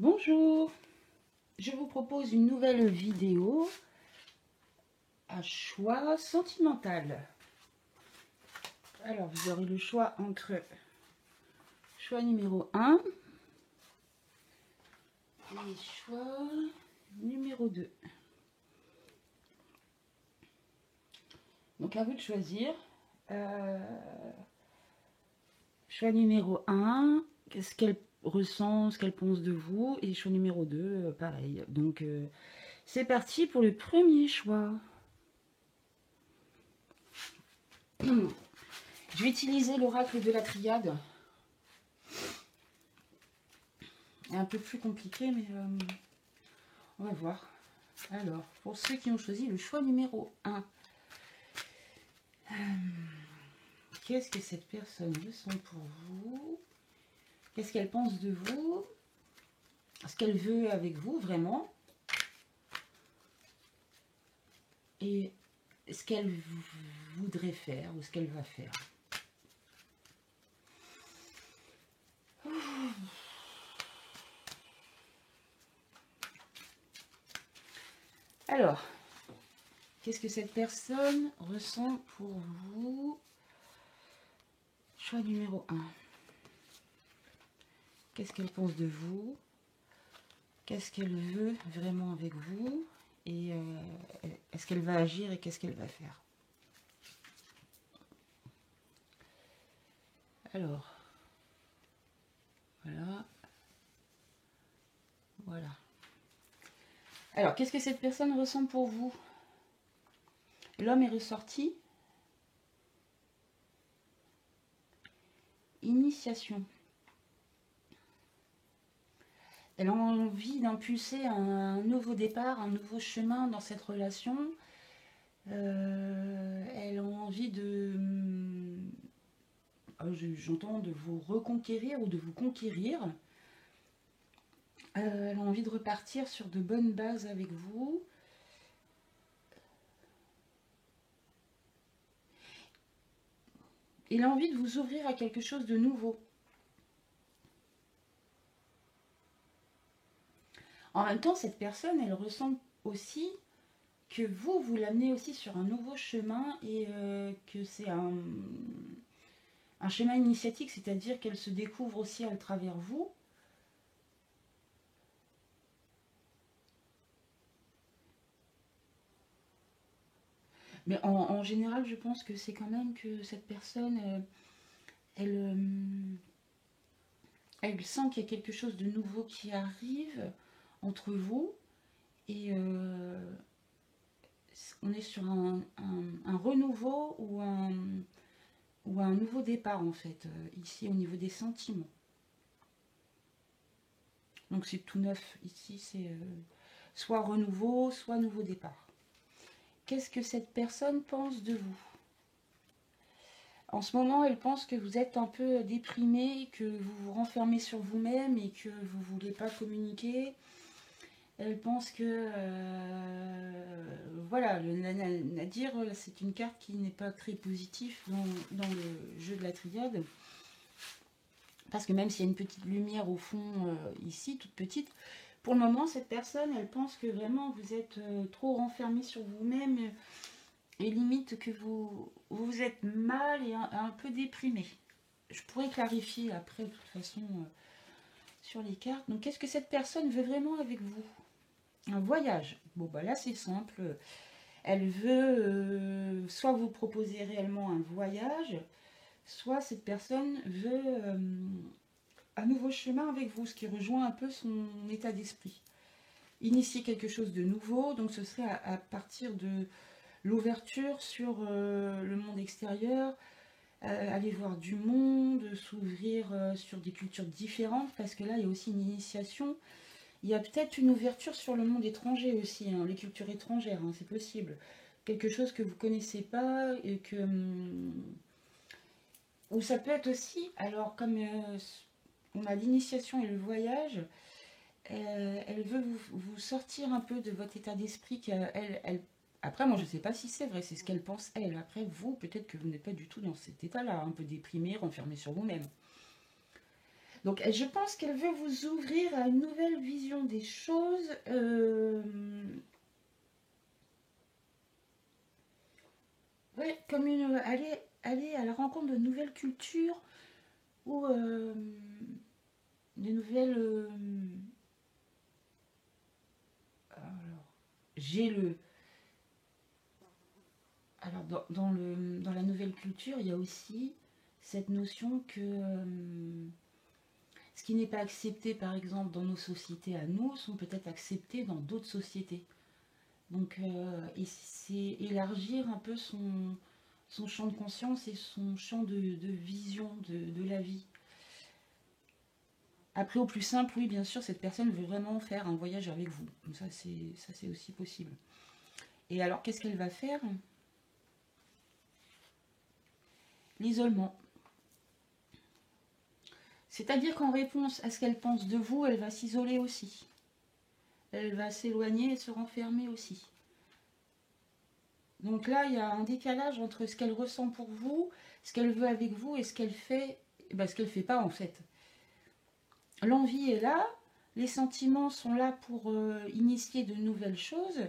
Bonjour, je vous propose une nouvelle vidéo à choix sentimental. Alors, vous aurez le choix entre choix numéro 1 et choix numéro 2. Donc, à vous de choisir. Choix numéro 1, qu'est-ce qu'elle ressent, ce qu'elle pense de vous. Et choix numéro 2, pareil. Donc, c'est parti pour le premier choix. Je vais utiliser l'oracle de la triade. C'est un peu plus compliqué, mais on va voir. Alors, pour ceux qui ont choisi le choix numéro 1, qu'est-ce que cette personne ressent pour vous? Qu'est-ce qu'elle pense de vous? Ce qu'elle veut avec vous, vraiment? Et ce qu'elle voudrait faire ou ce qu'elle va faire. Alors, qu'est-ce que cette personne ressent pour vous? Choix numéro 1. Qu'est-ce qu'elle pense de vous? Qu'est-ce qu'elle veut vraiment avec vous? Et est-ce qu'elle va agir et qu'est-ce qu'elle va faire? Alors, voilà. Voilà. Alors, qu'est-ce que cette personne ressent pour vous? L'homme est ressorti. Initiation. Elle a envie d'impulser un nouveau départ, un nouveau chemin dans cette relation. Elle a envie de... j'entends de vous reconquérir ou de vous conquérir. Elle a envie de repartir sur de bonnes bases avec vous. Elle a envie de vous ouvrir à quelque chose de nouveau. En même temps, cette personne, elle ressent aussi que vous l'amenez aussi sur un nouveau chemin et que c'est un chemin initiatique, c'est-à-dire qu'elle se découvre aussi à travers vous. Mais en général, je pense que c'est quand même que cette personne, elle sent qu'il y a quelque chose de nouveau qui arrive entre vous. Et on est sur un renouveau ou un nouveau départ, en fait, ici, au niveau des sentiments. Donc, c'est tout neuf. Ici, c'est soit renouveau, soit nouveau départ. Qu'est-ce que cette personne pense de vous? En ce moment, elle pense que vous êtes un peu déprimé, que vous vous renfermez sur vous-même et que vous ne voulez pas communiquer. Elle pense que, voilà, le Nadir, c'est une carte qui n'est pas très positive dans le jeu de la triade. Parce que même s'il y a une petite lumière au fond, ici, toute petite, pour le moment, cette personne, elle pense que vraiment vous êtes trop renfermé sur vous-même et limite que vous êtes mal et un peu déprimé. Je pourrais clarifier après, de toute façon, sur les cartes. Donc, qu'est-ce que cette personne veut vraiment avec vous? Un voyage. Bon, bah là, c'est simple. Elle veut soit vous proposer réellement un voyage, soit cette personne veut un nouveau chemin avec vous, ce qui rejoint un peu son état d'esprit. Initier quelque chose de nouveau, donc ce serait à partir de l'ouverture sur le monde extérieur, aller voir du monde, s'ouvrir sur des cultures différentes, parce que là, il y a aussi une initiation. Il y a peut-être une ouverture sur le monde étranger aussi, hein, les cultures étrangères, hein, c'est possible. Quelque chose que vous ne connaissez pas et que... ou ça peut être aussi, alors comme on a l'initiation et le voyage, elle veut vous sortir un peu de votre état d'esprit après, moi, je ne sais pas si c'est vrai, c'est ce qu'elle pense, elle. Après, vous, peut-être que vous n'êtes pas du tout dans cet état-là, un peu déprimé, renfermé sur vous-même. Donc, je pense qu'elle veut vous ouvrir à une nouvelle vision des choses. Ouais, comme aller à la rencontre de nouvelles cultures ou de nouvelles. Alors, j'ai le. Alors, dans la nouvelle culture, il y a aussi cette notion que ce qui n'est pas accepté, par exemple, dans nos sociétés à nous, sont peut-être acceptés dans d'autres sociétés. Donc, c'est élargir un peu son champ de conscience et son champ de vision de la vie. Après, au plus simple, oui, bien sûr, cette personne veut vraiment faire un voyage avec vous. Ça, c'est aussi possible. Et alors, qu'est-ce qu'elle va faire? L'isolement. C'est-à-dire qu'en réponse à ce qu'elle pense de vous, elle va s'isoler aussi. Elle va s'éloigner et se renfermer aussi. Donc là, il y a un décalage entre ce qu'elle ressent pour vous, ce qu'elle veut avec vous et ce qu'elle fait, ce qu'elle ne fait pas en fait. L'envie est là, les sentiments sont là pour initier de nouvelles choses.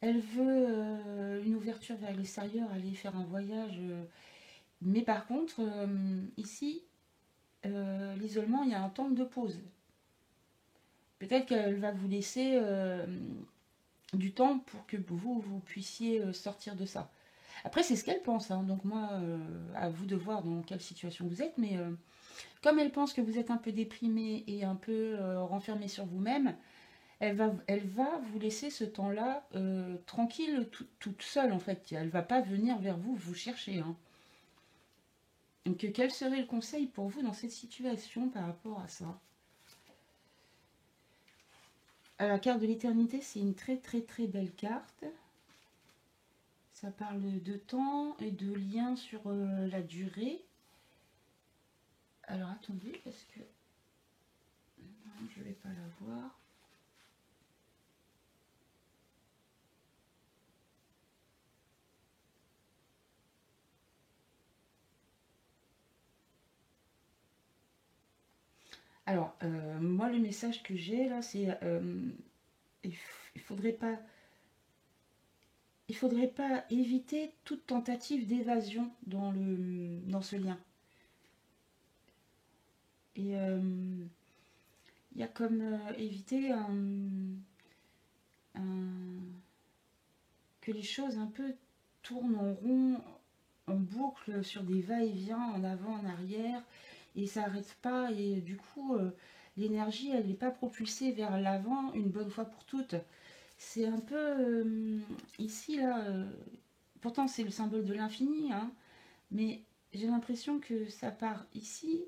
Elle veut une ouverture vers l'extérieur, aller faire un voyage. Mais par contre, ici, l'isolement, il y a un temps de pause. Peut-être qu'elle va vous laisser du temps pour que vous puissiez sortir de ça. Après, c'est ce qu'elle pense, hein. Donc moi, à vous de voir dans quelle situation vous êtes, mais comme elle pense que vous êtes un peu déprimé et un peu renfermé sur vous-même, elle va vous laisser ce temps-là tranquille, toute seule en fait. Elle ne va pas venir vers vous chercher, hein. Donc quel serait le conseil pour vous dans cette situation par rapport à ça? La carte de l'éternité, c'est une très très très belle carte. Ça parle de temps et de lien sur la durée. Alors attendez, parce que non, je ne vais pas la voir. Alors, moi, le message que j'ai là, c'est il faudrait pas éviter toute tentative d'évasion dans ce lien. Et il y a comme éviter que les choses un peu tournent en rond, en boucle, sur des va-et-vient, en avant, en arrière, et ça n'arrête pas, et du coup, l'énergie, elle n'est pas propulsée vers l'avant une bonne fois pour toutes. C'est un peu ici, là, pourtant c'est le symbole de l'infini, hein, mais j'ai l'impression que ça part ici,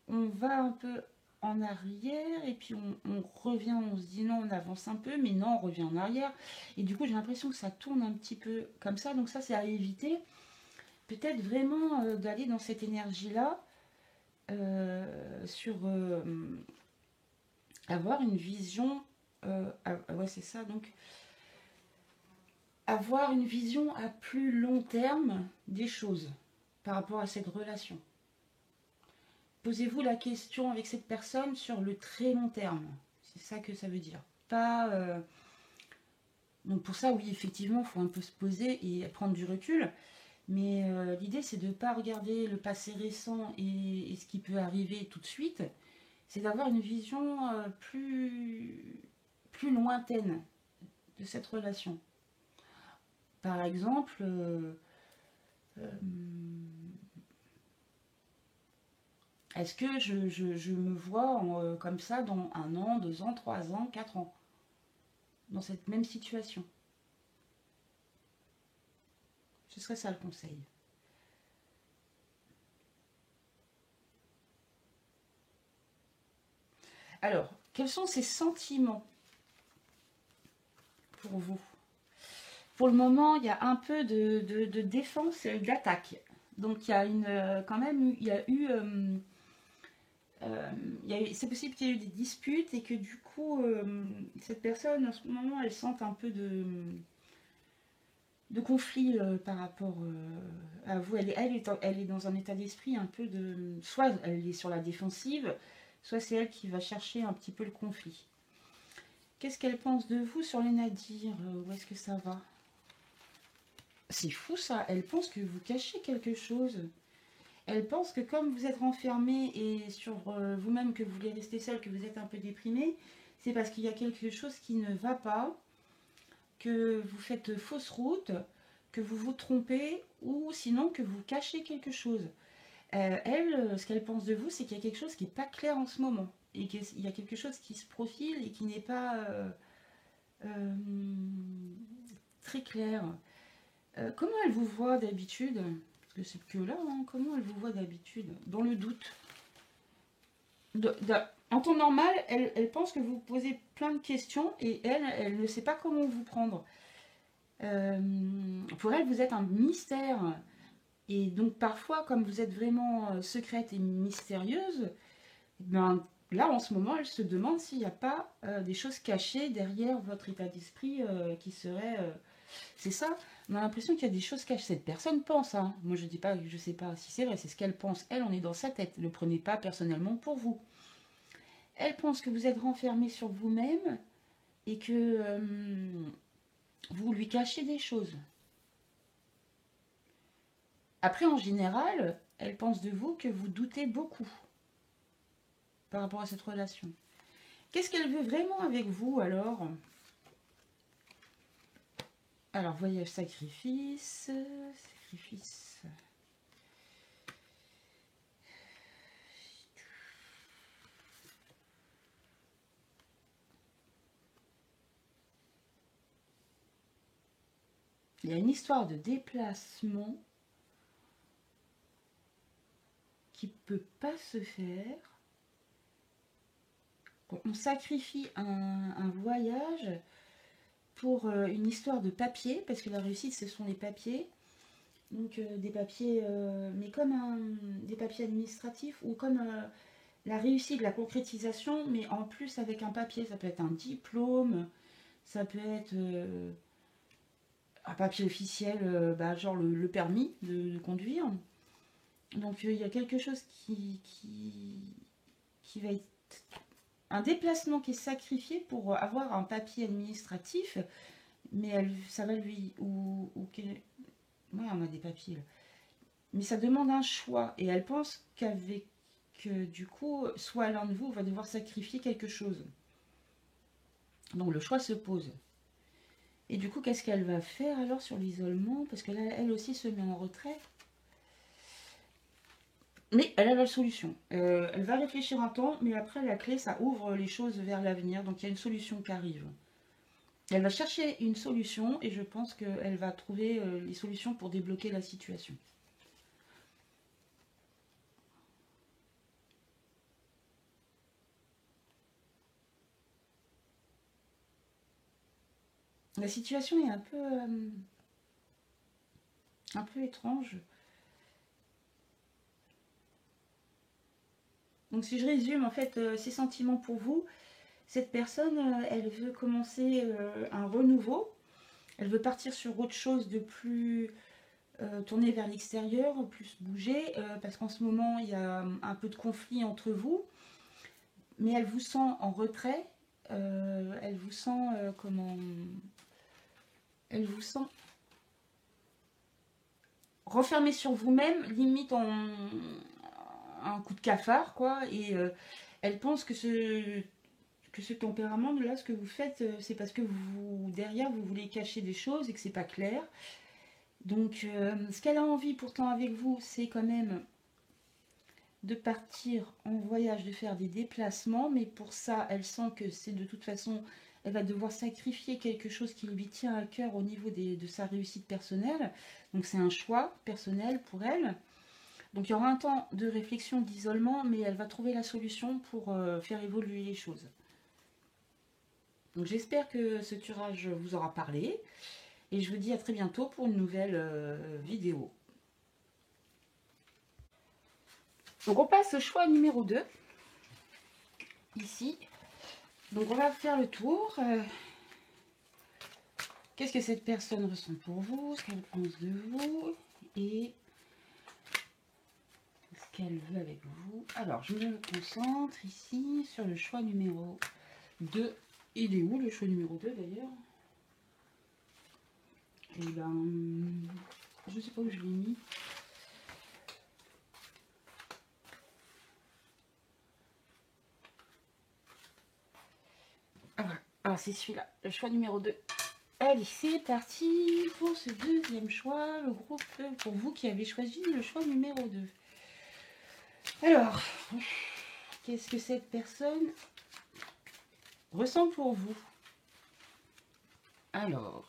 on va un peu en arrière et puis on revient, on se dit non, on avance un peu, mais non, on revient en arrière. Et du coup, j'ai l'impression que ça tourne un petit peu comme ça, donc ça, c'est à éviter. Peut-être vraiment d'aller dans cette énergie-là, sur avoir une vision, ouais, c'est ça, donc avoir une vision à plus long terme des choses par rapport à cette relation. Posez-vous la question avec cette personne sur le très long terme. C'est ça que ça veut dire. Pas. Donc pour ça, oui, effectivement, il faut un peu se poser et prendre du recul. Mais l'idée, c'est de ne pas regarder le passé récent et ce qui peut arriver tout de suite. C'est d'avoir une vision plus lointaine de cette relation. Par exemple, est-ce que je me vois comme ça dans 1 an, 2 ans, 3 ans, 4 ans, dans cette même situation? Ce serait ça le conseil. Alors, quels sont ces sentiments pour vous? Pour le moment, il y a un peu de défense et d'attaque. Donc, il y a quand même, il y a eu c'est possible qu'il y ait eu des disputes et que du coup, cette personne, en ce moment, elle sente un peu de conflit par rapport à vous. Elle est dans un état d'esprit un peu de... Soit elle est sur la défensive, soit c'est elle qui va chercher un petit peu le conflit. Qu'est-ce qu'elle pense de vous sur les Nadir? Où est-ce que ça va? C'est fou ça, elle pense que vous cachez quelque chose. Elle pense que comme vous êtes renfermé et sur vous-même que vous voulez rester seul, que vous êtes un peu déprimé, c'est parce qu'il y a quelque chose qui ne va pas, que vous faites fausse route, que vous vous trompez ou sinon que vous cachez quelque chose. Elle, ce qu'elle pense de vous, c'est qu'il y a quelque chose qui n'est pas clair en ce moment. Et qu'il y a quelque chose qui se profile et qui n'est pas euh, très clair. Comment elle vous voit d'habitude? Parce que c'est que là, hein, comment elle vous voit d'habitude? Dans le doute. En temps normal, elle pense que vous posez plein de questions et elle ne sait pas comment vous prendre. Pour elle, vous êtes un mystère. Et donc parfois, comme vous êtes vraiment secrète et mystérieuse, ben, là en ce moment, elle se demande s'il n'y a pas des choses cachées derrière votre état d'esprit qui seraient... c'est ça, on a l'impression qu'il y a des choses cachées. Cette personne pense, hein. Moi je dis pas, je sais pas si c'est vrai, c'est ce qu'elle pense. Elle, on est dans sa tête, ne le prenez pas personnellement pour vous. Elle pense que vous êtes renfermé sur vous-même et que vous lui cachez des choses. Après, en général, elle pense de vous que vous doutez beaucoup par rapport à cette relation. Qu'est-ce qu'elle veut vraiment avec vous alors? Alors, voyage, sacrifice, sacrifice. Il y a une histoire de déplacement qui ne peut pas se faire. On sacrifie un voyage pour une histoire de papier, parce que la réussite, ce sont les papiers. Donc des papiers, mais comme des papiers administratifs, ou comme la réussite, la concrétisation, mais en plus avec un papier. Ça peut être un diplôme, ça peut être un papier officiel, genre le permis de conduire. Donc il y a quelque chose qui va être un déplacement qui est sacrifié pour avoir un papier administratif, mais ça va lui... Ouais, on a des papiers là. Mais ça demande un choix. Et elle pense qu'avec, du coup, soit l'un de vous va devoir sacrifier quelque chose. Donc le choix se pose. Et du coup, qu'est-ce qu'elle va faire alors sur l'isolement? Parce que là, elle aussi se met en retrait. Mais elle a la solution. Elle va réfléchir un temps, mais après, la clé, ça ouvre les choses vers l'avenir. Donc il y a une solution qui arrive. Elle va chercher une solution et je pense qu'elle va trouver les solutions pour débloquer la situation. La situation est un peu étrange. Donc si je résume en fait ses sentiments pour vous, cette personne, elle veut commencer un renouveau. Elle veut partir sur autre chose de plus tourné vers l'extérieur, plus bouger, parce qu'en ce moment, il y a un peu de conflit entre vous. Mais elle vous sent en retrait. Elle vous sent comment... Elle vous sent renfermé sur vous-même, limite en un coup de cafard, quoi. Et elle pense que ce tempérament-là, ce que vous faites, c'est parce que vous, derrière, vous voulez cacher des choses et que c'est pas clair. Donc, ce qu'elle a envie pourtant avec vous, c'est quand même de partir en voyage, de faire des déplacements. Mais pour ça, elle sent que c'est de toute façon, elle va devoir sacrifier quelque chose qui lui tient à cœur au niveau de sa réussite personnelle. Donc, c'est un choix personnel pour elle. Donc, il y aura un temps de réflexion, d'isolement, mais elle va trouver la solution pour faire évoluer les choses. Donc, j'espère que ce tirage vous aura parlé. Et je vous dis à très bientôt pour une nouvelle vidéo. Donc on passe au choix numéro 2. Ici. Donc on va faire le tour. Qu'est-ce que cette personne ressent pour vous? Ce qu'elle pense de vous? Et ce qu'elle veut avec vous? Alors, je me concentre ici sur le choix numéro 2. Il est où le choix numéro 2 d'ailleurs? Et ben, je sais pas où je l'ai mis. Ah, voilà. Ah, c'est celui-là, le choix numéro 2. Allez, c'est parti pour ce deuxième choix, le groupe pour vous qui avez choisi le choix numéro 2. Alors, qu'est-ce que cette personne ressent pour vous? Alors,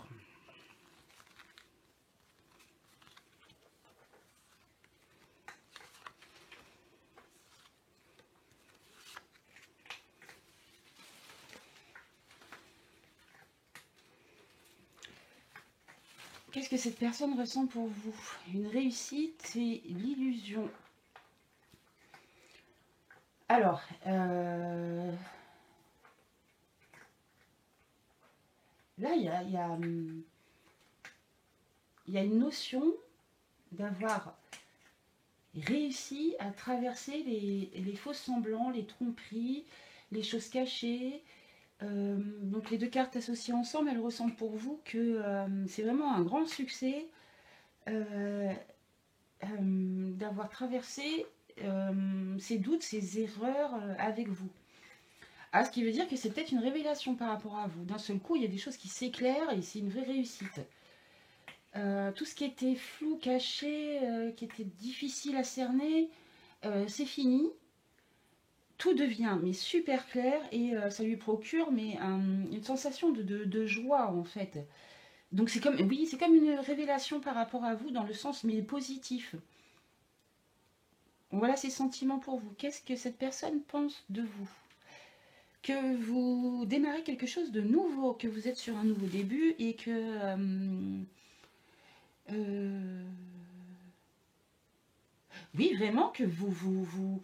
qu'est-ce que cette personne ressent pour vous? Une réussite et l'illusion. Alors, là, il y a une notion d'avoir réussi à traverser les faux semblants, les tromperies, les choses cachées. Donc les deux cartes associées ensemble, elles ressentent pour vous que c'est vraiment un grand succès d'avoir traversé ces doutes, ces erreurs avec vous. Ah, ce qui veut dire que c'est peut-être une révélation par rapport à vous. D'un seul coup, il y a des choses qui s'éclairent et c'est une vraie réussite. Tout ce qui était flou, caché, qui était difficile à cerner, c'est fini. Tout devient mais super clair et ça lui procure mais une sensation de joie en fait. Donc c'est comme, oui, c'est comme une révélation par rapport à vous dans le sens mais positif. Voilà ses sentiments pour vous. Qu'est-ce que cette personne pense de vous? Que vous démarrez quelque chose de nouveau, que vous êtes sur un nouveau début et que oui, vraiment que vous,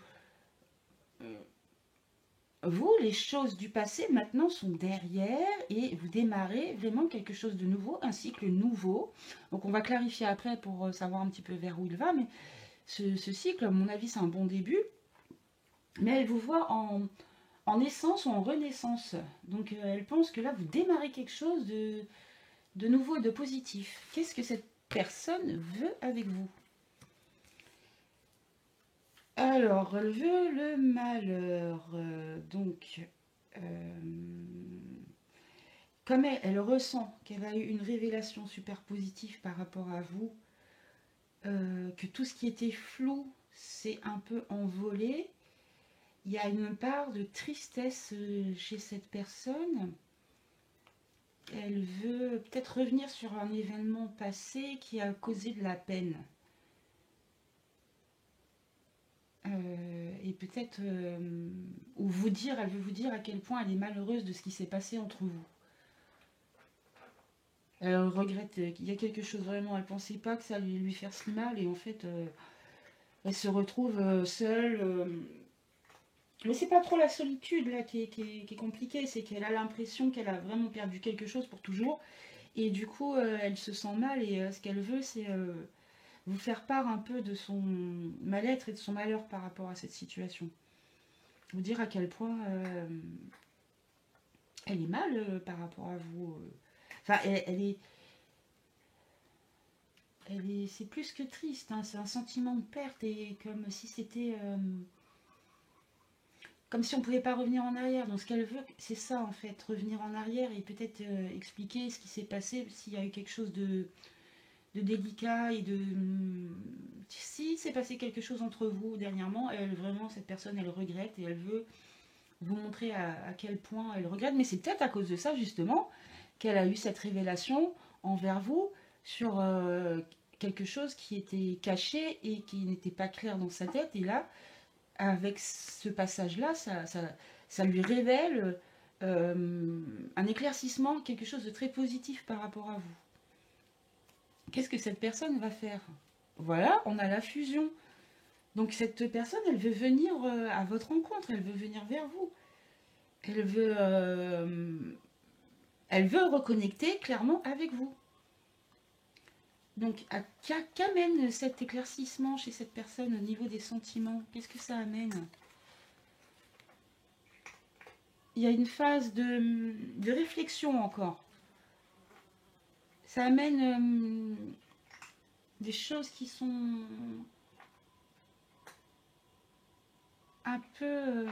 les choses du passé maintenant sont derrière et vous démarrez vraiment quelque chose de nouveau, un cycle nouveau. Donc on va clarifier après pour savoir un petit peu vers où il va, mais ce cycle, à mon avis, c'est un bon début. Mais elle vous voit en naissance ou en renaissance. Donc elle pense que là, vous démarrez quelque chose de nouveau et de positif. Qu'est-ce que cette personne veut avec vous? Alors, elle veut le malheur. Comme elle ressent qu'elle a eu une révélation super positive par rapport à vous, que tout ce qui était flou s'est un peu envolé, il y a une part de tristesse chez cette personne. Elle veut peut-être revenir sur un événement passé qui a causé de la peine. Et peut-être, ou vous dire, elle veut vous dire à quel point elle est malheureuse de ce qui s'est passé entre vous. Elle regrette qu'il y a quelque chose vraiment, elle pensait pas que ça allait lui faire si mal et en fait, elle se retrouve seule. Mais c'est pas trop la solitude là qui est compliquée, c'est qu'elle a l'impression qu'elle a vraiment perdu quelque chose pour toujours et du coup, elle se sent mal et ce qu'elle veut, c'est vous faire part un peu de son mal-être et de son malheur par rapport à cette situation. Vous dire à quel point elle est mal par rapport à vous. Enfin, c'est plus que triste, hein, c'est un sentiment de perte et comme si c'était, comme si on pouvait pas revenir en arrière. Donc ce qu'elle veut, c'est ça en fait, revenir en arrière et peut-être expliquer ce qui s'est passé, s'il y a eu quelque chose de délicat et de si c'est passé quelque chose entre vous dernièrement, elle vraiment cette personne elle regrette et elle veut vous montrer à quel point elle regrette, mais c'est peut-être à cause de ça justement qu'elle a eu cette révélation envers vous sur quelque chose qui était caché et qui n'était pas clair dans sa tête. Et là, avec ce passage-là, ça lui révèle un éclaircissement, quelque chose de très positif par rapport à vous. Qu'est-ce que cette personne va faire? Voilà, on a la fusion. Donc cette personne, elle veut venir à votre rencontre, elle veut venir vers vous. Elle veut reconnecter clairement avec vous. Donc, qu'amène cet éclaircissement chez cette personne au niveau des sentiments? Qu'est-ce que ça amène? Il y a une phase de réflexion encore. Ça amène des choses qui sont un peu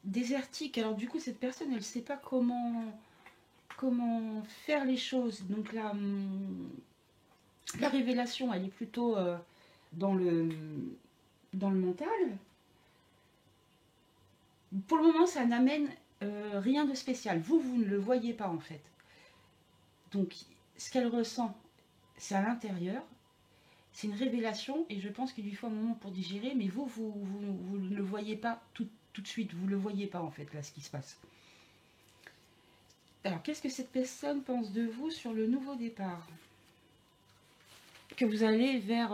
désertiques. Alors du coup, cette personne, elle ne sait pas comment faire les choses. Donc là, la révélation, elle est plutôt dans le mental. Pour le moment, ça n'amène rien de spécial. Vous ne le voyez pas en fait. Donc, ce qu'elle ressent, c'est à l'intérieur. C'est une révélation et je pense qu'il lui faut un moment pour digérer. Mais vous ne le voyez pas tout de suite. Vous ne le voyez pas en fait, là, ce qui se passe. Alors, qu'est-ce que cette personne pense de vous sur le nouveau départ? Que vous allez vers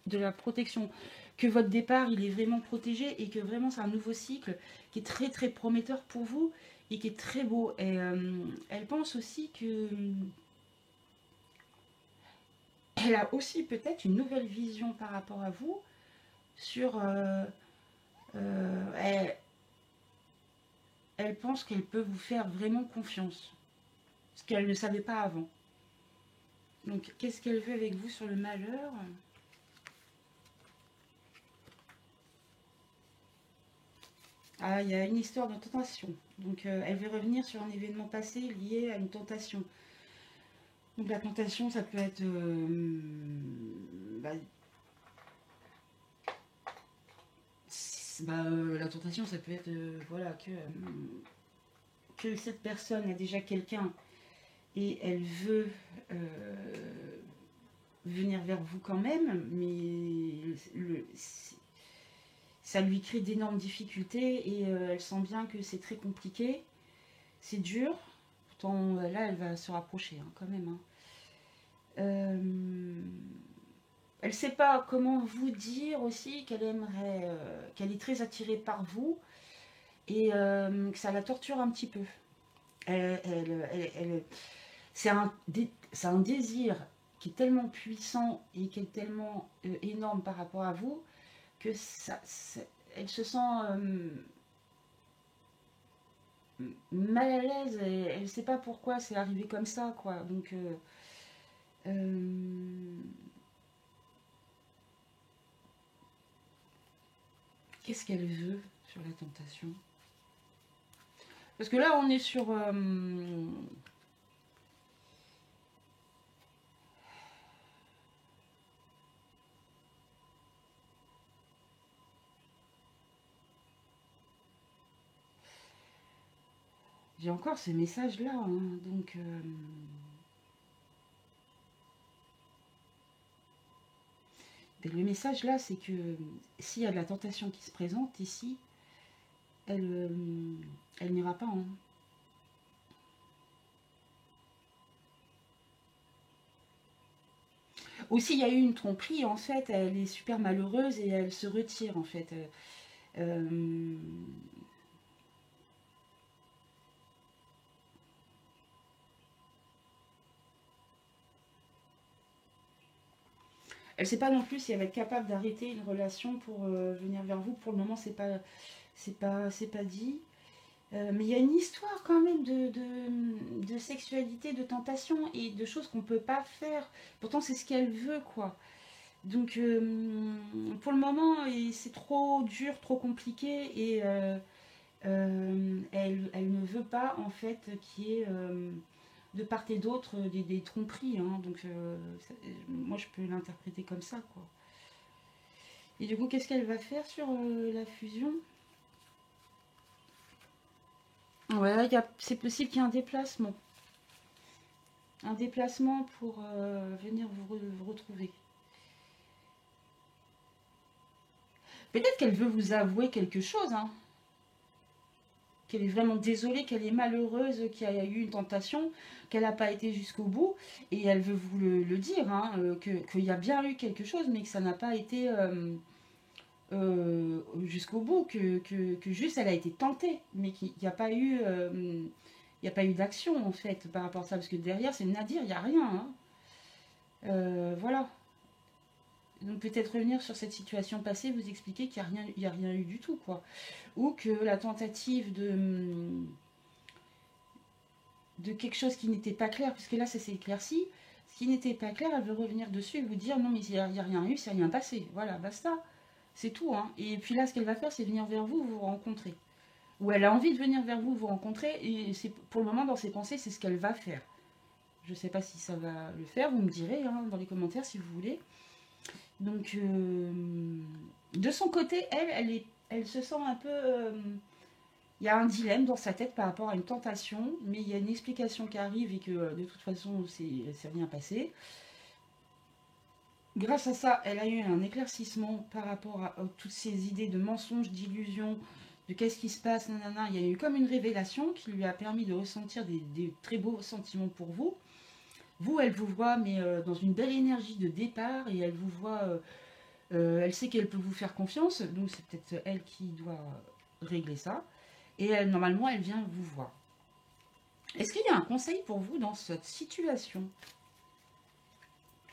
de la protection. Que votre départ, il est vraiment protégé et que vraiment, c'est un nouveau cycle qui est très, très prometteur pour vous et qui est très beau. Et elle pense aussi que... Elle a aussi peut-être une nouvelle vision par rapport à vous sur... elle pense qu'elle peut vous faire vraiment confiance. Ce qu'elle ne savait pas avant. Donc, qu'est-ce qu'elle veut avec vous sur le malheur? Ah, il y a une histoire de tentation. Donc, elle veut revenir sur un événement passé lié à une tentation. Donc, la tentation, ça peut être... la tentation, ça peut être voilà, que cette personne a déjà quelqu'un et elle veut venir vers vous quand même, mais ça lui crée d'énormes difficultés et elle sent bien que c'est très compliqué, c'est dur. Pourtant, là, elle va se rapprocher hein, quand même. Hein. Elle ne sait pas comment vous dire aussi qu'elle aimerait, qu'elle est très attirée par vous et que ça la torture un petit peu. C'est un désir qui est tellement puissant et qui est tellement énorme par rapport à vous que elle se sent mal à l'aise et elle ne sait pas pourquoi c'est arrivé comme ça, quoi. Donc, qu'est-ce qu'elle veut sur la tentation? Parce que là, on est sur... j'ai encore ce message-là. Hein, donc... le message là, c'est que s'il y a de la tentation qui se présente ici, elle n'ira pas. Hein. Aussi, il y a eu une tromperie, en fait, elle est super malheureuse et elle se retire, en fait. Elle ne sait pas non plus si elle va être capable d'arrêter une relation pour venir vers vous. Pour le moment, c'est pas dit. Mais il y a une histoire quand même de sexualité, de tentation et de choses qu'on ne peut pas faire. Pourtant, c'est ce qu'elle veut, quoi. Donc, pour le moment, c'est trop dur, trop compliqué et elle ne veut pas, en fait, qu'il y ait de part et d'autre des tromperies. Hein. Donc, moi, je peux l'interpréter comme ça, quoi. Et du coup, qu'est-ce qu'elle va faire sur la fusion? Ouais, c'est possible qu'il y ait un déplacement. Un déplacement pour venir vous retrouver. Peut-être qu'elle veut vous avouer quelque chose, hein. Qu'elle est vraiment désolée, qu'elle est malheureuse, qu'il y a eu une tentation, qu'elle n'a pas été jusqu'au bout. Et elle veut vous le dire, hein, qu'il y a bien eu quelque chose, mais que ça n'a pas été jusqu'au bout, que juste elle a été tentée, mais qu'il n'y a pas eu Il n'y a pas eu d'action, en fait, par rapport à ça. Parce que derrière, c'est Nadir, il n'y a rien. Hein. Voilà. Donc peut-être revenir sur cette situation passée, vous expliquer qu'il n'y a rien eu du tout, quoi. Ou que la tentative de quelque chose qui n'était pas clair, puisque là, ça s'est éclairci. Ce qui n'était pas clair, elle veut revenir dessus et vous dire non, mais il n'y a rien eu, c'est rien passé. Voilà, basta. C'est tout. Hein. Et puis là, ce qu'elle va faire, c'est venir vers vous, vous rencontrer. Ou elle a envie de venir vers vous, vous rencontrer. Et c'est pour le moment, dans ses pensées, c'est ce qu'elle va faire. Je ne sais pas si ça va le faire, vous me direz hein, dans les commentaires si vous voulez. Donc, de son côté, elle se sent un peu... il y a un dilemme dans sa tête par rapport à une tentation, mais il y a une explication qui arrive et que de toute façon, c'est rien passé. Grâce à ça, elle a eu un éclaircissement par rapport à toutes ces idées de mensonges, d'illusions, de qu'est-ce qui se passe, nanana. Il y a eu comme une révélation qui lui a permis de ressentir des très beaux sentiments pour vous. Vous, elle vous voit, mais dans une belle énergie de départ, et elle vous voit, elle sait qu'elle peut vous faire confiance, donc c'est peut-être elle qui doit régler ça. Et elle, normalement, elle vient vous voir. Est-ce qu'il y a un conseil pour vous dans cette situation?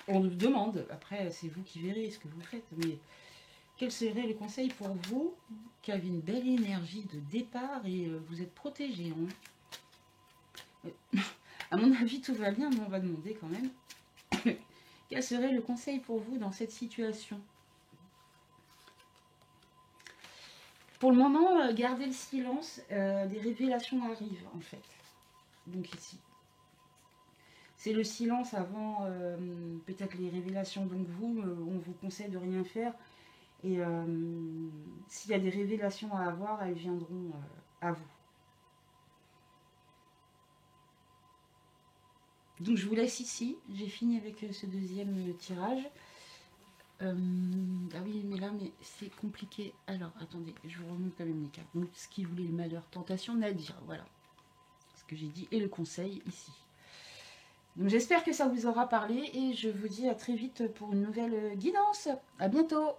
On nous demande, après c'est vous qui verrez ce que vous faites, mais quel serait le conseil pour vous qui avez une belle énergie de départ et vous êtes protégé hein? À mon avis, tout va bien, mais on va demander quand même. Quel serait le conseil pour vous dans cette situation? Pour le moment, gardez le silence. Des révélations arrivent, en fait. Donc ici. C'est le silence avant peut-être les révélations. Donc vous, on vous conseille de rien faire. Et s'il y a des révélations à avoir, elles viendront à vous. Donc je vous laisse ici. J'ai fini avec ce deuxième tirage. Ah oui, mais là, mais c'est compliqué. Alors, attendez, je vous remonte quand même les cartes. Donc, ce qui voulait le malheur, tentation, Nadir, voilà. Ce que j'ai dit et le conseil ici. Donc, j'espère que ça vous aura parlé et je vous dis à très vite pour une nouvelle guidance. À bientôt!